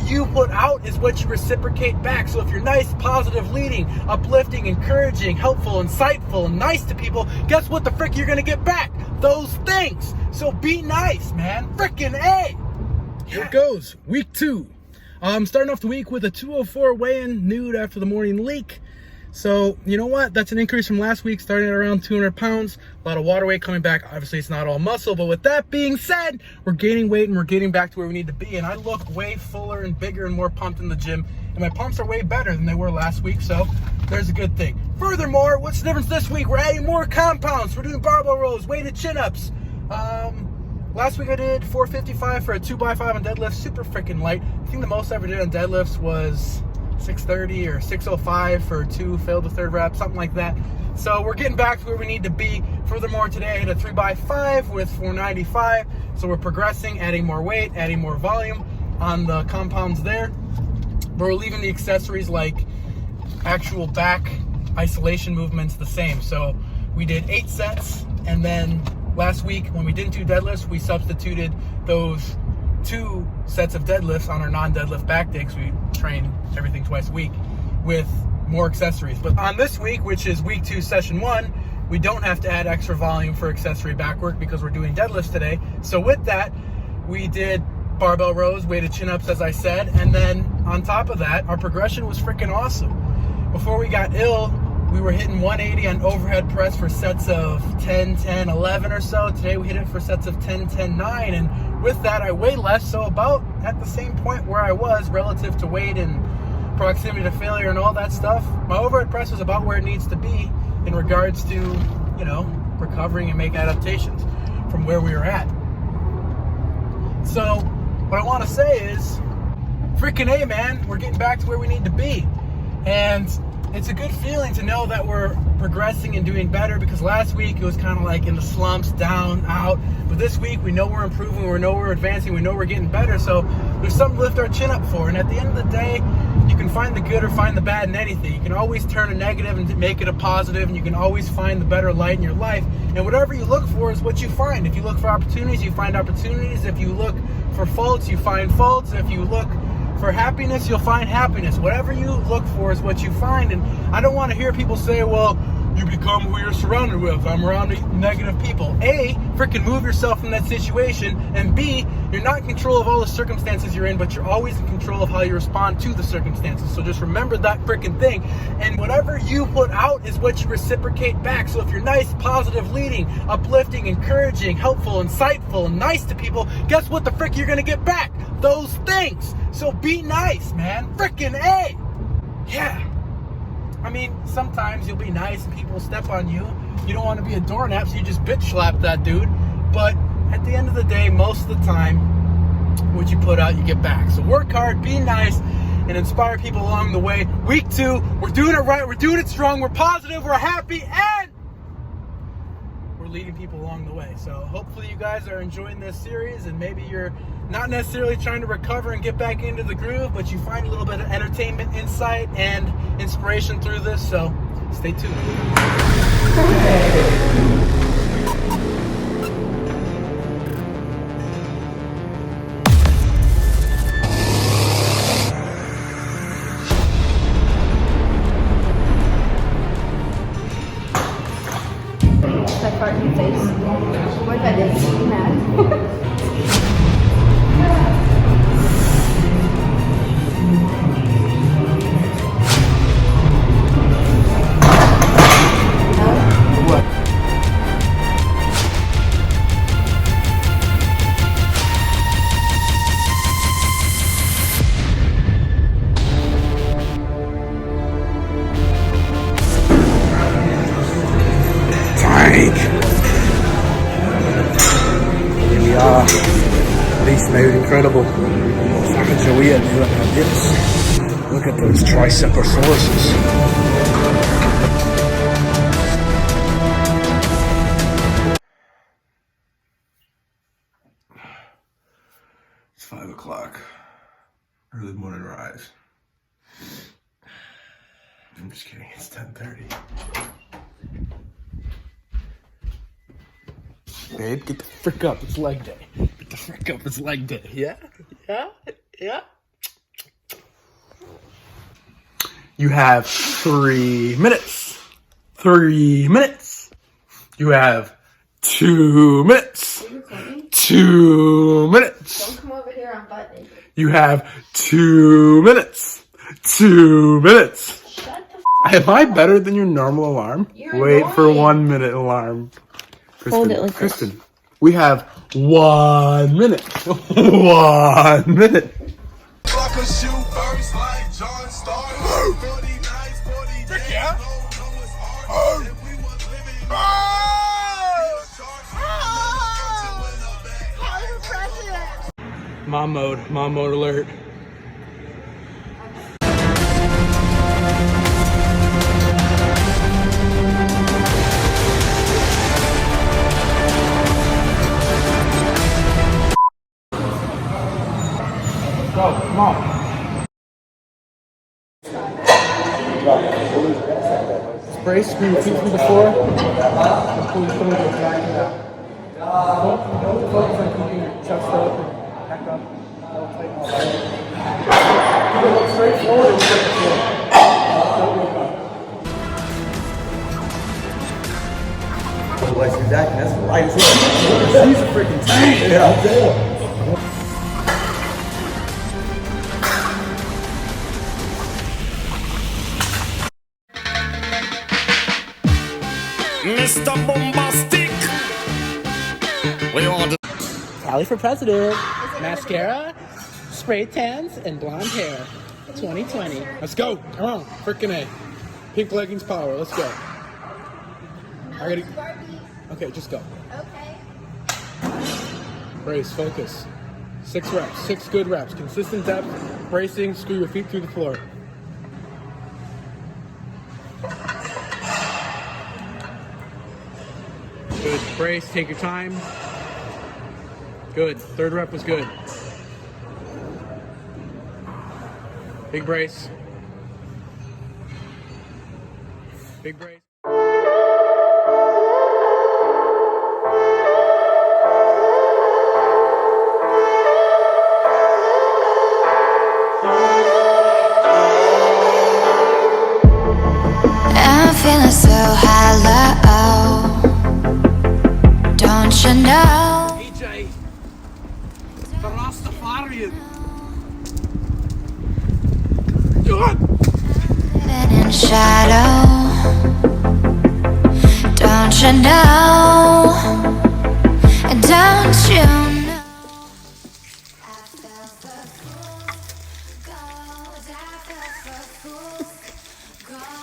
you put out is what you reciprocate back. So if you're nice, positive, leading, uplifting, encouraging, helpful, insightful, and nice to people, guess what the frick you're gonna get back? Those things. So be nice, man. Frickin' A. Here it goes. Week 2. Starting off the week with a 204 weigh-in, nude after the morning leak. So, you know what? That's an increase from last week, starting at around 200 pounds. A lot of water weight coming back. Obviously, it's not all muscle, but with that being said, we're gaining weight and we're getting back to where we need to be. And I look way fuller and bigger and more pumped in the gym. And my pumps are way better than they were last week, so there's a good thing. Furthermore, what's the difference this week? We're adding more compounds. We're doing barbell rows, weighted chin-ups. Last week I did 455 for a 2x5 on deadlifts, super freaking light. I think the most I ever did on deadlifts was 630 or 605 for 2, failed the third rep, something like that. So we're getting back to where we need to be. Furthermore, today I hit a 3x5 with 495. So we're progressing, adding more weight, adding more volume on the compounds there. But we're leaving the accessories like actual back isolation movements the same. So we did 8 sets, and then last week when we didn't do deadlifts, we substituted those 2 sets of deadlifts on our non-deadlift back day, because we train everything twice a week, with more accessories. But on this week, which is week 2, session 1, we don't have to add extra volume for accessory back work because we're doing deadlifts today. So with that, we did barbell rows, weighted chin-ups, as I said, and then on top of that, our progression was freaking awesome. Before we got ill, we were hitting 180 on overhead press for sets of 10, 10, 11 or so. Today we hit it for sets of 10, 10, 9. And with that, I weigh less, so about at the same point where I was relative to weight and proximity to failure and all that stuff. My overhead press was about where it needs to be in regards to, you know, recovering and making adaptations from where we were at. So what I want to say is, freaking A, man, we're getting back to where we need to be. And it's a good feeling to know that we're progressing and doing better, because last week it was kind of like in the slumps, down, out. But this week we know we're improving, we know we're advancing, we know we're getting better. So there's something to lift our chin up for. And at the end of the day, you can find the good or find the bad in anything. You can always turn a negative and make it a positive, and you can always find the better light in your life. And whatever you look for is what you find. If you look for opportunities, you find opportunities. If you look for faults, you find faults. If you look for happiness, you'll find happiness. Whatever you look for is what you find. And I don't want to hear people say, well, you become who you're surrounded with. I'm around negative people. A, freaking move yourself from that situation. And B, you're not in control of all the circumstances you're in, but you're always in control of how you respond to the circumstances. So just remember that freaking thing. And whatever you put out is what you reciprocate back. So if you're nice, positive, leading, uplifting, encouraging, helpful, insightful, and nice to people, guess what the frick you're gonna get back? Those things. So be nice, man. Frickin' A. Yeah. I mean, sometimes you'll be nice and people will step on you. You don't want to be a doormat, so you just bitch slap that dude. But at the end of the day, most of the time, what you put out, you get back. So work hard, be nice, and inspire people along the way. Week 2, we're doing it right, we're doing it strong, we're positive, we're happy, and we're leading people along the way. So hopefully you guys are enjoying this series, and maybe you're not necessarily trying to recover and get back into the groove, but you find a little bit of entertainment, insight, and inspiration through this. So stay tuned. That part in your face. What if I did? You mad? Beast mode, incredible. Fucking weird. Look at this. Look at those tricepsauruses. It's 5 o'clock. Early morning rise. I'm just kidding. It's 10:30. Babe, get the frick up, it's leg day. Get the frick up, it's leg day. Yeah? Yeah? Yeah? You have 3 minutes. 3 minutes. You have 2 minutes. 2 minutes. Don't come over here on butt naked. You have 2 minutes. 2 minutes. Shut the Am I better than your normal alarm? You're Wait for annoying. 1 minute alarm. Kristen, Hold it like this. Kristen, we have 1 minute. 1 minute. Mom mode alert. Go, come on. Spray, screw your feet through the floor. And pull your toes back and out. Don't focus on keeping your chest up and back up. Don't tighten all that. You can look straight forward and straight forward. Don't look up. Like exactly, that's light as hell. She's a freaking tank. Yeah, I'm dead. Mr. Bombastic. We want to. Cali for president. Mascara, spray tans, and blonde hair. 2020. Let's go. Come on. Freaking A. Pink leggings power. Let's go. I gotta. Okay, just go. Okay. Brace, focus. 6 reps, 6 good reps. Consistent depth, bracing, screw your feet through the floor. Good, brace, take your time. Good, 3rd rep was good. Big brace. Big brace. I'm feeling so hollow. Don't you know? AJ, the Rastafarian. Good. Living in shadow. Don't you know? Don't you know? I fell for fools. Gold,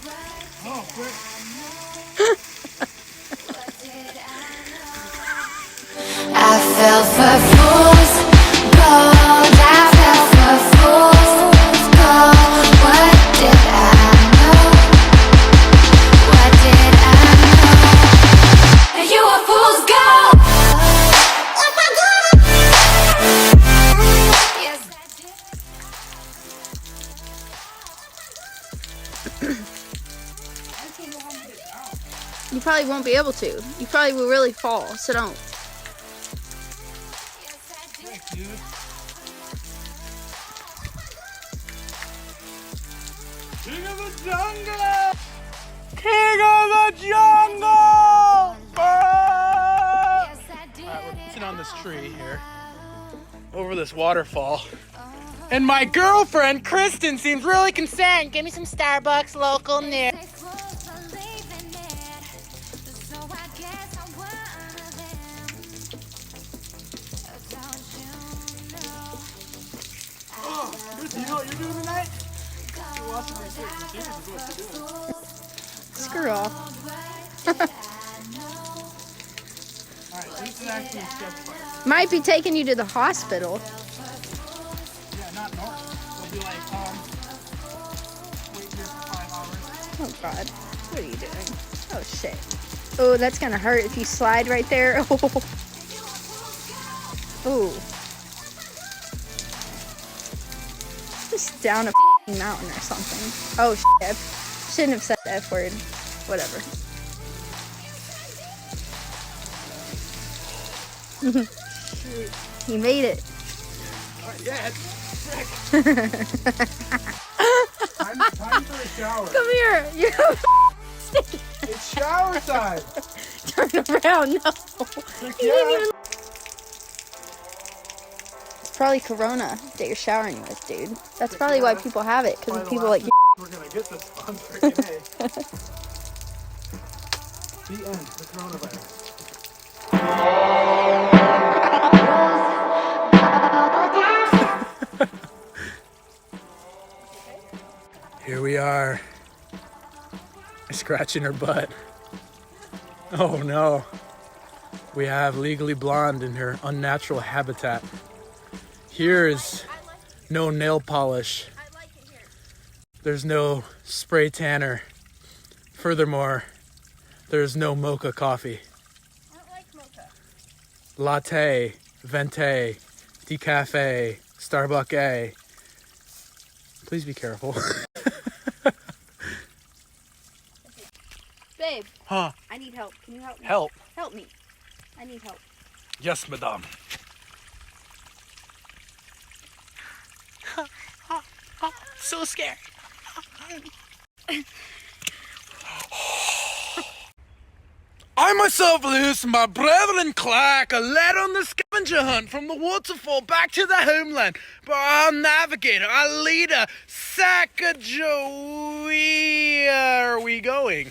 I fell for fools. Gold, what did I know? I fell for fools. Gold, I fell for fools. Gold, what did I know? What did I know? You a fool's gold. Yes, I did. You probably won't be able to. You probably will really fall, so don't. King of the jungle! King of the jungle! Alright, we're sitting on this tree here, over this waterfall. And my girlfriend, Kristen, seems really concerned. Give me some Starbucks local near. You know what you're doing tonight? You're watching my shit. This is what you're doing. Screw off. Alright, this is actually a sketch part. Might be taking you to the hospital. Yeah, not north. We'll be like, wait here for 5 hours. Oh God, what are you doing? Oh shit. Oh, that's gonna hurt if you slide right there. Oh. Just down a f***ing mountain or something. Oh shit. Shouldn't have said the F word. Whatever. You made it. Yeah, frick. Time shower. Come here. You're sticky. It's shower time. Turn around. No. You didn't even. It's probably Corona that you're showering with, dude. That's probably why people have it, because of people like you. We're gonna get this on freaking A. The end. The coronavirus. Here we are, scratching her butt. Oh no. We have Legally Blonde in her unnatural habitat. Here is no nail polish. There's no spray tanner. Furthermore, there's no mocha coffee. I don't like mocha. Latte, venti, decafe, Starbucks A. Please be careful. Babe. Huh? I need help. Can you help me? Help. Help me. I need help. Yes, madame. So scary. I myself loose my brethren Clark, a led on the scavenger hunt from the waterfall back to the homeland. But our navigator, our leader, Sacagawea, are we going?